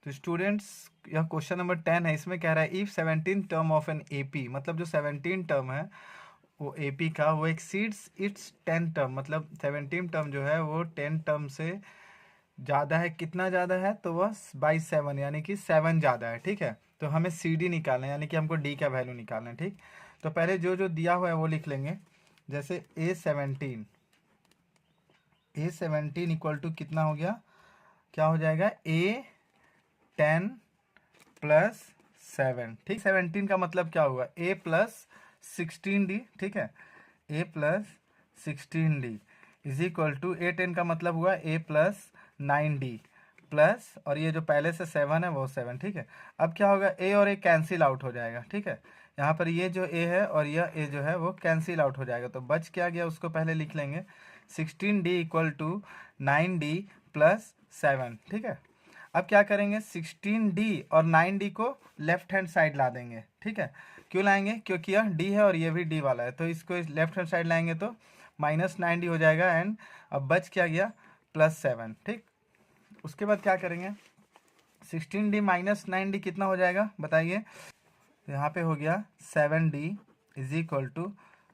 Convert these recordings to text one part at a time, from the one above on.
तो स्टूडेंट्स यह question number 10 है। इसमें कह रहा है if 17 term of an AP, मतलब जो 17 टर्म है वो एपी का, वो एक्सीड्स इट्स 10 टर्म, मतलब 17 टर्म जो है वो 10 टर्म से ज़्यादा है। कितना ज़्यादा है? तो वह बाई 7, यानी कि 7 ज़्यादा है। ठीक है, तो हमें सी डी निकालना है, यानी कि हमको डी का वैल्यू निकालना है। ठीक, तो पहले जो जो दिया हुआ है वो लिख लेंगे। जैसे A17 इक्वल टू कितना हो गया, क्या हो जाएगा, A10 प्लस 7। ठीक, 17 का मतलब क्या होगा, A प्लस 16D। ठीक है, A plus 16D is equal to A10 का मतलब हुआ A प्लस 9D प्लस, और ये जो पहले से 7 है वो 7। ठीक है, अब क्या होगा, A और A कैंसिल आउट हो जाएगा। ठीक है, यहाँ पर ये जो A है और यह A जो है वो कैंसिल आउट हो जाएगा, तो बच क्या गया उसको पहले लिख लेंगे। 16D equal to 9D plus 7। ठीक है, अब क्या करेंगे, 16D और 9D को लेफ्ट हैंड साइड ला देंगे। ठीक है, क्यों लाएंगे, क्योंकि यह D है और ये भी D वाला है, तो इसको लेफ्ट हैंड साइड लाएंगे तो -9D हो जाएगा। एंड अब बच क्या गया, +7। ठीक, उसके बाद क्या करेंगे, 16D माइनस 9D कितना हो जाएगा बताइए। तो यहाँ पे हो गया 7D इज इक्वल टू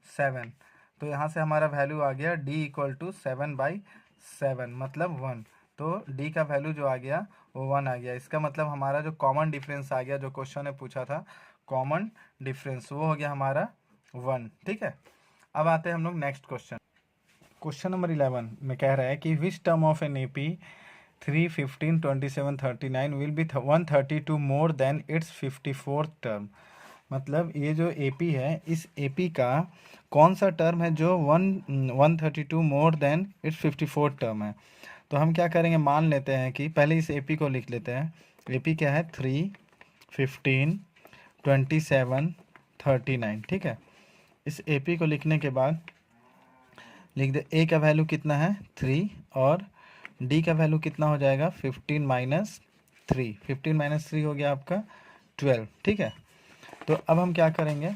7। तो यहाँ से हमारा वैल्यू आ गया D इक्वल टू 7/7, मतलब 1। तो D का वैल्यू जो आ गया वो 1 आ गया। इसका मतलब हमारा जो कॉमन डिफरेंस आ गया, जो क्वेश्चन ने पूछा था कॉमन डिफरेंस, वो हो गया हमारा 1। ठीक है, अब आते हैं हम लोग नेक्स्ट क्वेश्चन। क्वेश्चन नंबर 11 में कह रहा है कि which term of an AP 3, 15, 27, 39 will be 132 more than its 54th term. मतलब ये जो AP है, इस AP का कौन सा टर्म है जो 132 more than its 54th term है। तो हम क्या करेंगे, मान लेते हैं कि पहले इस AP को लिख लेते हैं। AP क्या है, 3, 15, 27, 39। ठीक है, इस AP को लिखने के बाद लिख दे A का वैल्यू कितना है 3, और D का वैल्यू कितना हो जाएगा 15 माइनस 3। 15 माइनस 3 हो गया आपका 12। ठीक है, तो अब हम क्या करेंगे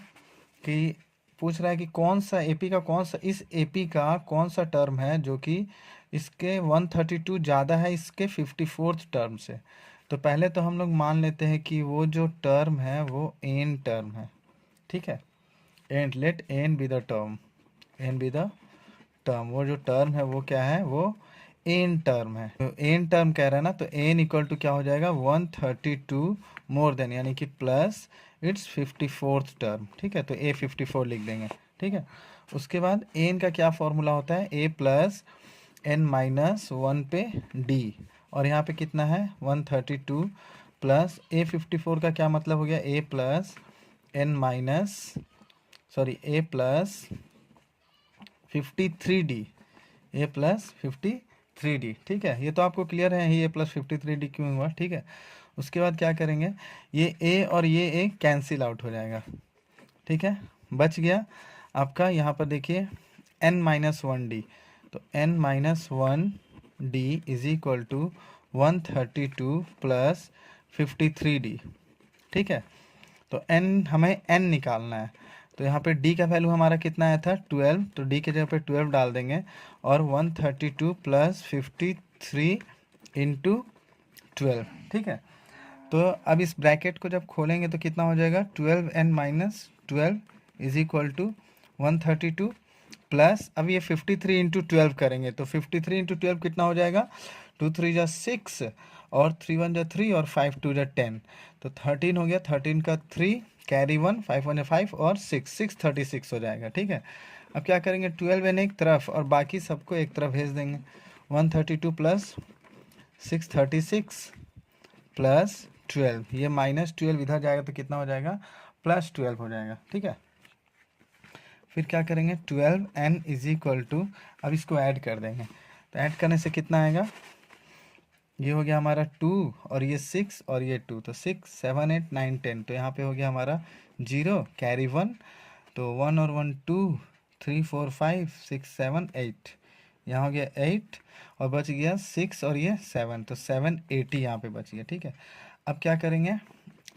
कि पूछ रहा है कि कौन सा AP का, कौन सा इस AP का कौन सा टर्म है जो कि इसके 132 ज़्यादा है इसके 54th टर्म से। तो पहले तो हम लोग मान लेते हैं कि वो जो टर्म है वो n टर्म है। ठीक है, and let n be the term, n be the term, वो जो टर्म है वो क्या है, वो एन टर्म है। तो एन टर्म कह रहा है ना, तो एन इक्वल टू क्या हो जाएगा 132 मोर देन, यानी कि प्लस इट्स 54th टर्म। ठीक है, तो ए 54 लिख देंगे। ठीक है, उसके बाद एन का क्या फॉर्मूला होता है, ए प्लस एन माइनस 1 पे डी, और यहाँ पे कितना है 132 प्लस ए 54 का क्या मतलब हो गया, ए प्लस एन माइनस सॉरी ए प्लस 53D, ए प्लस 53D। ठीक है, ये तो आपको क्लियर है ये प्लस 53D क्यों हुआ। ठीक है, उसके बाद क्या करेंगे, ये ए और ये ए कैंसिल आउट हो जाएगा। ठीक है, बच गया आपका यहाँ पर देखिए n-1D, तो n-1D is equal to 132 plus 53D। ठीक है, तो n हमें n निकालना है, तो यहाँ पे d का वैल्यू हमारा कितना आया था 12, तो d के जगह पे 12 डाल देंगे, और 132 प्लस 53 इंटू 12। ठीक है, तो अब इस ब्रैकेट को जब खोलेंगे तो कितना हो जाएगा 12n minus 12 is equal to 132 plus, अब ये 53 इंटू 12 करेंगे तो 53 इंटू 12 कितना हो जाएगा, 2 3 जा 6 और 3 1 जा 3 और 5 2 जा 10, तो 13 हो गया। 13 का 3 कैरी 1, 5 1 जा 5 और 6 36 हो जाएगा। ठीक है, अब क्या करेंगे 12n एक तरफ और बाकी सबको एक तरफ भेज देंगे। 132 प्लस 636 प्लस 12, ये -12 इधर जाएगा तो कितना हो जाएगा +12 हो जाएगा। ठीक है, फिर क्या करेंगे 12n इज इक्वल टू, अब इसको ऐड कर देंगे, तो ऐड करने से कितना आएगा, ये हो गया हमारा 2 और ये 6 और ये 2, तो 6 7 8 9 10, तो यहाँ पे हो गया हमारा 0 कैरी 1, तो 1 और 1 2 3 4 5 6 7 8, यहाँ हो गया 8 और बच गया 6 और ये 7, तो 780 यहाँ पे बच गया। ठीक है, अब क्या करेंगे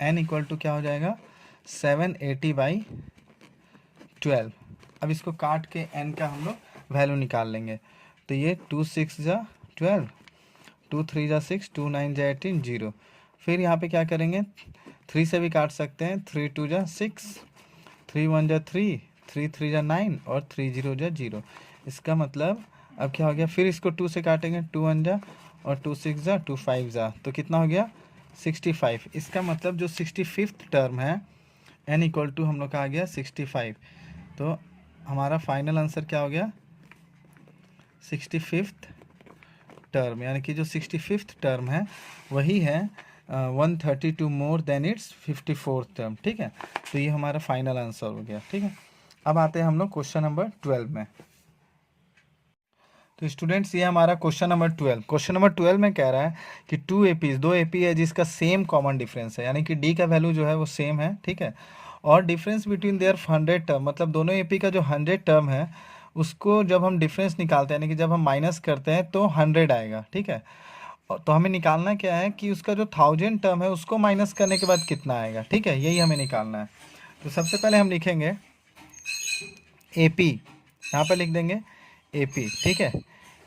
n इक्वल टू क्या हो जाएगा 780/12। अब इसको काट के n का हम लोग वैल्यू निकाल लेंगे, तो ये 2 6 जा 12, 2 3 जा 6, 2 9 जा 18 0, फिर यहाँ पे क्या करेंगे, 3 से भी काट सकते हैं, 3 2 जा 6, 3 1 जा 3, 3 3 जा 9 और 3 0 जा 0। इसका मतलब अब क्या हो गया, फिर इसको 2 से काटेंगे, 2 1 जा और 2 6 जा 2 5 जा, तो कितना हो गया 65। इसका मतलब जो 65th टर्म है n इक्वल टू हम लोग का आ गया 65। तो हमारा फाइनल आंसर क्या हो गया 65th टर्म, यानी कि जो 65th टर्म है वही है 132 more than its 54th term. ठीक है, तो ये हमारा फाइनल आंसर हो गया। ठीक है, अब आते हैं हम लोग क्वेश्चन नंबर 12 में। तो स्टूडेंट्स ये हमारा क्वेश्चन नंबर 12। क्वेश्चन नंबर 12 में कह रहा है कि दो एपी है जिसका सेम कॉमन डिफरेंस है, यानी कि डी का वैल्यू जो है वो सेम है। ठीक है, और डिफरेंस बिटवीन देयर 100 टर्म, मतलब दोनों एपी का जो 100 टर्म है उसको जब हम डिफरेंस निकालते हैं, यानी कि जब हम माइनस करते हैं तो 100 आएगा। ठीक है, तो हमें निकालना क्या है कि उसका जो 1000 टर्म है उसको माइनस करने के बाद कितना आएगा। ठीक है, यही हमें निकालना है। तो सबसे पहले हम लिखेंगे एपी, यहाँ पर लिख देंगे एपी। ठीक है,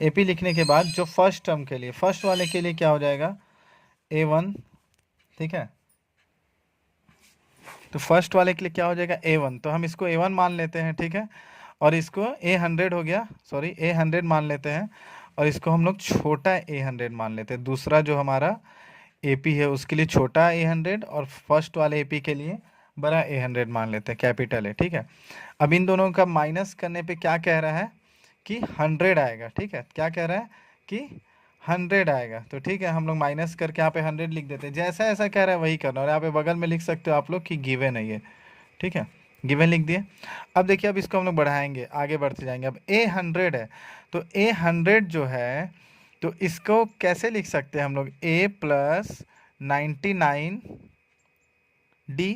एपी लिखने के बाद जो फर्स्ट टर्म के लिए, फर्स्ट वाले के लिए क्या हो जाएगा A1। ठीक है, तो फर्स्ट वाले के लिए क्या हो जाएगा A1, तो हम इसको A1 मान लेते हैं। ठीक है, और इसको A100 हो गया, सॉरी A100 मान लेते हैं, और इसको हम लोग छोटा A100 मान लेते हैं। दूसरा जो हमारा AP है उसके लिए छोटा A100 और फर्स्ट वाले AP के लिए बड़ा A100 मान लेते हैं, कैपिटल है। ठीक है, अब इन दोनों का माइनस करने पे क्या कह रहा है कि 100 आएगा। ठीक है, क्या कह रहा है कि 100 आएगा। तो ठीक है, हम लोग माइनस करके यहाँ पे 100 लिख देते हैं, जैसा ऐसा कह रहा है वही करना। और यहाँ पे बगल में लिख सकते हो आप लोग कि गिवन है ये। ठीक है, गिवन लिख दिए। अब देखिए, अब इसको हम लोग बढ़ाएंगे, आगे बढ़ते जाएंगे। अब A100 है, तो A100 जो है, तो इसको कैसे लिख सकते हैं हम लोग, A प्लस 99 D,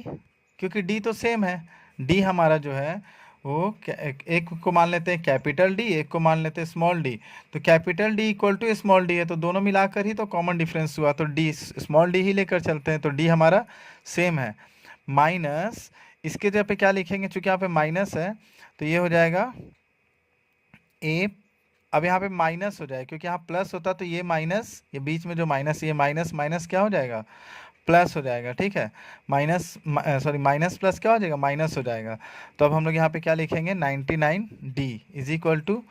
क्योंकि D तो सेम है। D हमारा जो है वो एक को मान लेते हैं कैपिटल डी, एक को मान लेते हैं स्मॉल डी। तो capital D equal to small D है, तो दोनों मिलाकर ही तो कॉमन डिफरेंस हुआ, तो डी स्मॉल डी ही लेकर चलते हैं, तो डी हमारा सेम है। माइनस इसके जगह पे क्या लिखेंगे, चूंकि यहाँ पे माइनस है तो ये हो जाएगा ए। अब यहाँ पे माइनस हो जाएगा, क्योंकि यहाँ प्लस होता तो ये माइनस, ये बीच में जो माइनस, ये माइनस माइनस क्या हो जाएगा प्लस हो जाएगा। ठीक है, माइनस सॉरी माइनस प्लस क्या हो जाएगा माइनस हो जाएगा। तो अब हम लोग यहाँ पे क्या लिखेंगे 99D इज इक्वल टू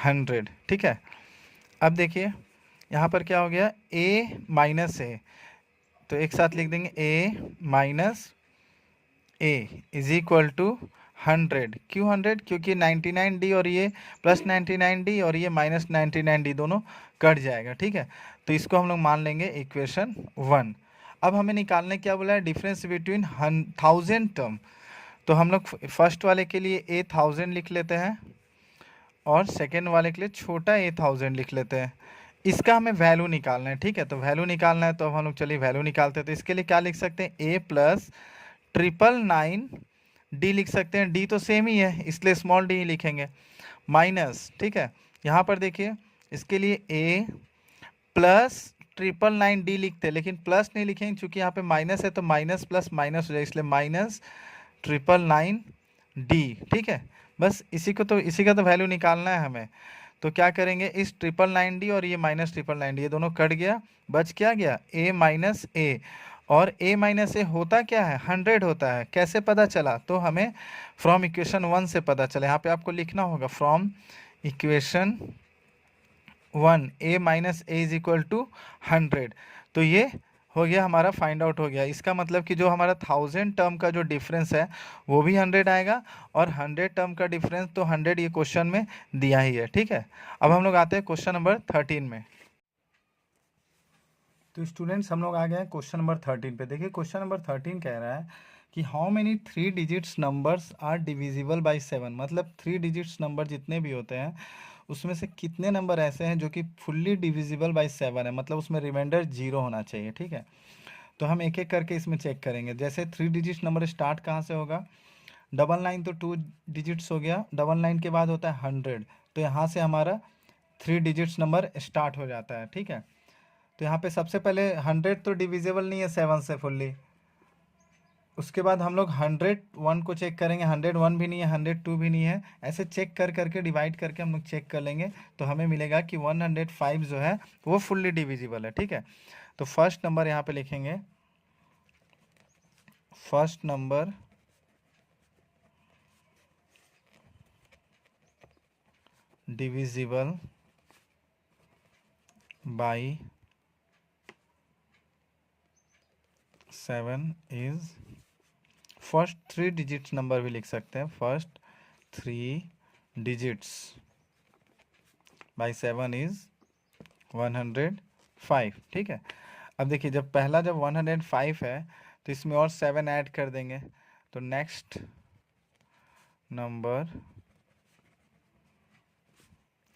100। ठीक है, अब देखिए यहाँ पर क्या हो गया A माइनस A, तो एक साथ लिख देंगे A minus A is equal to 100। क्यों 100, क्योंकि 99D और ये प्लस 99D और ये माइनस 99D दोनों कट जाएगा। ठीक है, तो इसको हम लोग मान लेंगे इक्वेशन 1। अब हमें निकालने क्या बोला है, डिफरेंस बिटवीन 1000 टर्म। तो हम लोग फर्स्ट वाले के लिए A1000 लिख लेते हैं और सेकेंड वाले के लिए छोटा A1000 लिख लेते हैं। इसका हमें वैल्यू निकालना है। ठीक है, तो वैल्यू निकालना है, तो हम लोग चलिए वैल्यू निकालते हैं। तो इसके लिए क्या लिख सकते हैं, A प्लस 999D लिख सकते हैं। D तो सेम ही है इसलिए स्मॉल डी ही लिखेंगे, माइनस। ठीक है, यहाँ पर देखिए इसके लिए A प्लस 999D लिखते हैं, लेकिन प्लस नहीं लिखेंगे क्योंकि यहाँ पे माइनस है, तो माइनस प्लस माइनस हो जाएगा, इसलिए माइनस 999D। ठीक है, बस इसी का तो वैल्यू निकालना है हमें। तो क्या करेंगे, इस 999D और ये माइनस 999D ये दोनों कट गया, बच क्या गया A माइनस A। और A माइनस A होता क्या है 100 होता है। कैसे पता चला, तो हमें फ्रॉम इक्वेशन 1 से पता चला। यहाँ पे आपको लिखना होगा from equation 1 A minus A is equal to 100। तो ये हो गया हमारा फाइंड आउट हो गया। इसका मतलब कि जो हमारा 1000 टर्म का जो डिफरेंस है वो भी 100 आएगा, और 100 टर्म का डिफरेंस तो 100 ये क्वेश्चन में दिया ही है। ठीक है, अब हम लोग आते हैं क्वेश्चन नंबर 13 में। तो स्टूडेंट्स हम लोग आ गए हैं क्वेश्चन नंबर 13 पे। देखिए क्वेश्चन नंबर 13 कह रहा है कि how many 3 digits numbers are divisible by 7, मतलब 3 डिजिट्स नंबर जितने भी होते हैं उसमें से कितने नंबर ऐसे हैं जो कि फुल्ली डिविजिबल बाय 7 है, मतलब उसमें रिमाइंडर 0 होना चाहिए। ठीक है, तो हम एक एक करके इसमें चेक करेंगे। जैसे 3 डिजिट्स नंबर स्टार्ट कहाँ से होगा, 99 तो 2 डिजिट्स हो गया, 99 के बाद होता है 100, तो यहाँ से हमारा 3 डिजिट्स नंबर स्टार्ट हो जाता है। ठीक है, तो यहाँ पे सबसे पहले 100 तो डिविजिबल नहीं है 7 से फुल्ली, उसके बाद हम लोग 101 को चेक करेंगे, 101 भी नहीं है, 102 भी नहीं है, ऐसे चेक कर करके डिवाइड करके हम लोग चेक कर लेंगे, तो हमें मिलेगा कि 105 जो है वो फुल्ली डिविजिबल है। ठीक है, तो फर्स्ट नंबर यहाँ पे लिखेंगे first number divisible by 7 is, first 3 digits number भी लिख सकते हैं, फर्स्ट 3 डिजिट्स बाई 7 इज 105। ठीक है, अब देखिए जब पहला जब 105 है तो इसमें और 7 ऐड कर देंगे, तो next number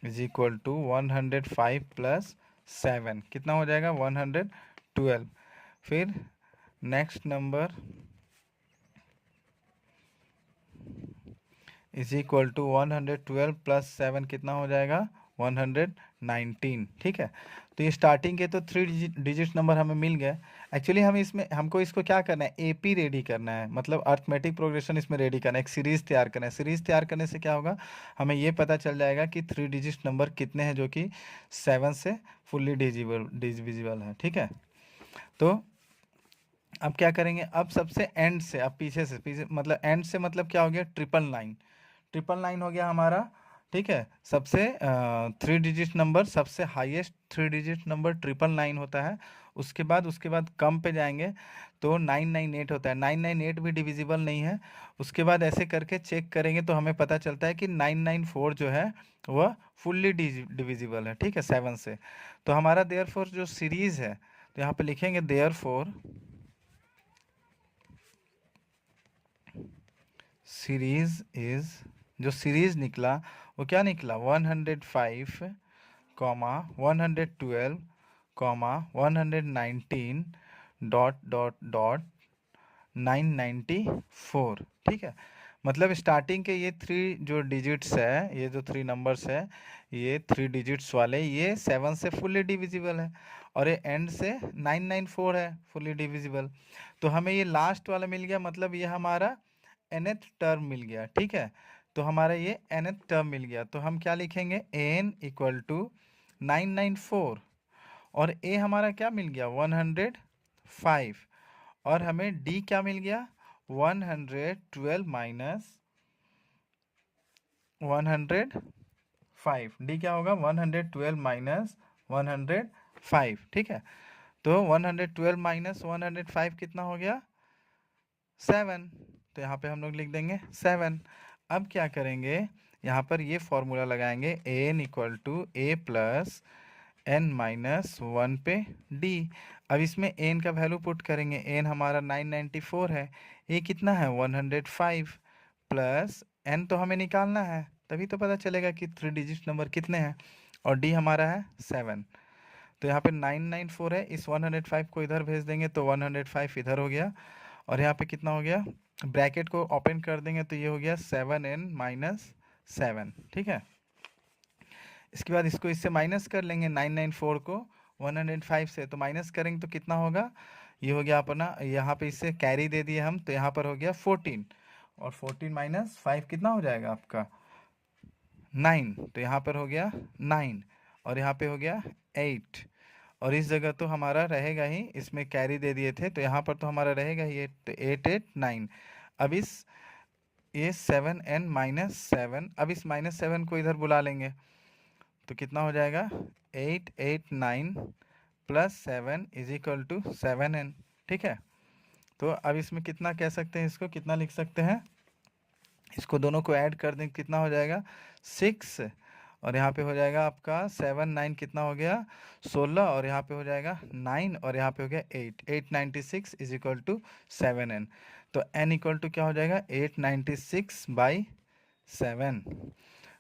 is equal to 105 plus 7 कितना हो जाएगा 112। फिर next number is equal to 112 plus 7 कितना हो जाएगा 119। ठीक है, तो ये स्टार्टिंग के तो 3 डिजिट नंबर हमें मिल गए। एक्चुअली हम इसमें हमको इसको क्या करना है, एपी रेडी करना है, मतलब अर्थमेटिक प्रोग्रेशन इसमें रेडी करना है, एक सीरीज़ तैयार करना है। सीरीज़ तैयार करने से क्या होगा, हमें ये पता चल जाएगा कि 3 डिजिट नंबर कितने हैं जो कि 7 से फुल्ली डिविजिबल है। ठीक है, तो अब क्या करेंगे, अब सबसे एंड से, अब पीछे मतलब एंड से मतलब क्या हो गया 999, 999 हो गया हमारा। ठीक है, सबसे 3 डिजिट नंबर, सबसे हाईएस्ट 3 डिजिट नंबर 999 होता है। उसके बाद कम पे जाएंगे तो 998 होता है, 998 भी डिविजिबल नहीं है। उसके बाद ऐसे करके चेक करेंगे तो हमें पता चलता है कि 994 जो है वह फुल्ली डिविजिबल है। ठीक है, 7 से। तो हमारा देयरफॉर जो सीरीज़ है, तो यहाँ पे लिखेंगे देयरफॉर सीरीज इज, जो सीरीज निकला वो क्या निकला 105 comma 112 comma 119 dot dot dot 994। ठीक है, मतलब स्टार्टिंग के ये 3 जो डिजिट्स है, ये जो 3 नंबर्स है, ये 3 डिजिट्स वाले ये 7 से फुल्ली डिविजिबल है, और ये एंड से 994 है फुल्ली डिविजिबल। तो हमें ये लास्ट वाला मिल गया, मतलब ये हमारा nth टर्म मिल गया। ठीक है, तो हमारा ये nth टर्म मिल गया, तो हम क्या लिखेंगे n इक्वल टू 994, और a हमारा क्या मिल गया 105, और हमें d क्या मिल गया 112 माइनस 105, d क्या होगा 112 माइनस 105। ठीक है, तो 112 माइनस 105 कितना हो गया 7, तो यहाँ पे हम लोग लिख देंगे 7। अब क्या करेंगे, यहाँ पर ये फॉर्मूला लगाएंगे an equal to A plus n minus 1 पे d। अब इसमें n का वैल्यू पुट करेंगे, n हमारा 994 है, a कितना है 105, प्लस n तो हमें निकालना है, तभी तो पता चलेगा कि 3 डिजिट नंबर कितने हैं, और d हमारा है 7। तो यहाँ पे 994 है, इस 105 को इधर भेज देंगे तो 105 इधर हो गया, और यहाँ पे कितना हो गया, ब्रैकेट को ओपन कर देंगे तो ये हो गया 7n माइनस 7। ठीक है, इसके बाद इसको इससे माइनस कर लेंगे 994 को 105 से, तो माइनस करेंगे तो कितना होगा, ये हो गया अपना, यहाँ पे इससे कैरी दे दिए हम, तो यहाँ पर हो गया 14, और 14 माइनस 5 कितना हो जाएगा आपका 9, तो यहाँ पर हो गया 9, और यहाँ पे हो गया 8, और इस जगह तो हमारा रहेगा ही, इसमें कैरी दे दिए थे तो यहाँ पर तो हमारा रहेगा ही 889। अब इस ये 7n माइनस 7, अब इस माइनस 7 को इधर बुला लेंगे तो कितना हो जाएगा 889 plus 7 is equal to 7n। ठीक है, तो अब इसमें कितना कह सकते हैं, इसको कितना लिख सकते हैं, इसको दोनों को ऐड कर दें कितना हो जाएगा 6, और यहाँ पे हो जाएगा आपका 7 9 कितना हो गया 16, और यहाँ पे हो जाएगा 9, और यहाँ पे हो गया 896 इज इक्वल टू 7n। तो n इक्वल टू क्या हो जाएगा 896 बाई 7।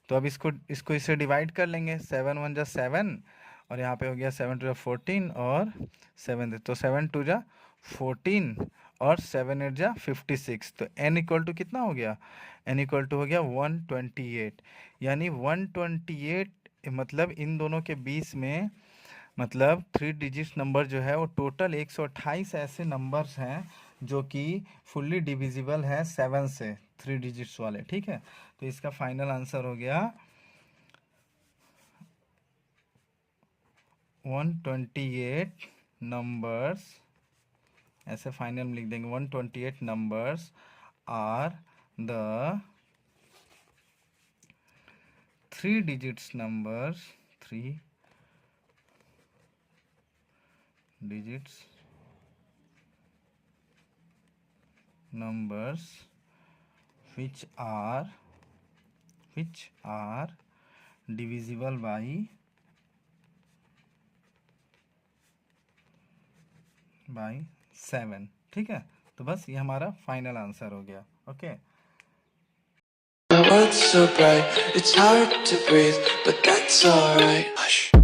तो अब इसको इसको इससे डिवाइड कर लेंगे, 7 1 जा 7, और यहाँ पे हो गया 7 2 जा 14, और 7 तो 7 2 जा 14, और 7 8 जा 56, तो n इक्वल टू कितना हो गया, n इक्वल टू हो गया 128। यानी 128, मतलब इन दोनों के बीच में, मतलब 3 डिजिट नंबर जो है वो टोटल 128 ऐसे नंबर्स हैं जो कि फुल्ली डिविजिबल है 7 से, 3 डिजिट्स वाले। ठीक है, तो इसका फाइनल आंसर हो गया 128 numbers ऐसे फाइनल में लिख देंगे 128 numbers are the 3 digits numbers, 3 digits numbers which are divisible by 7। ठीक है, तो बस ये हमारा फाइनल आंसर हो गया। Okay My world's so bright, it's hard to breathe, but that's alright. Hush.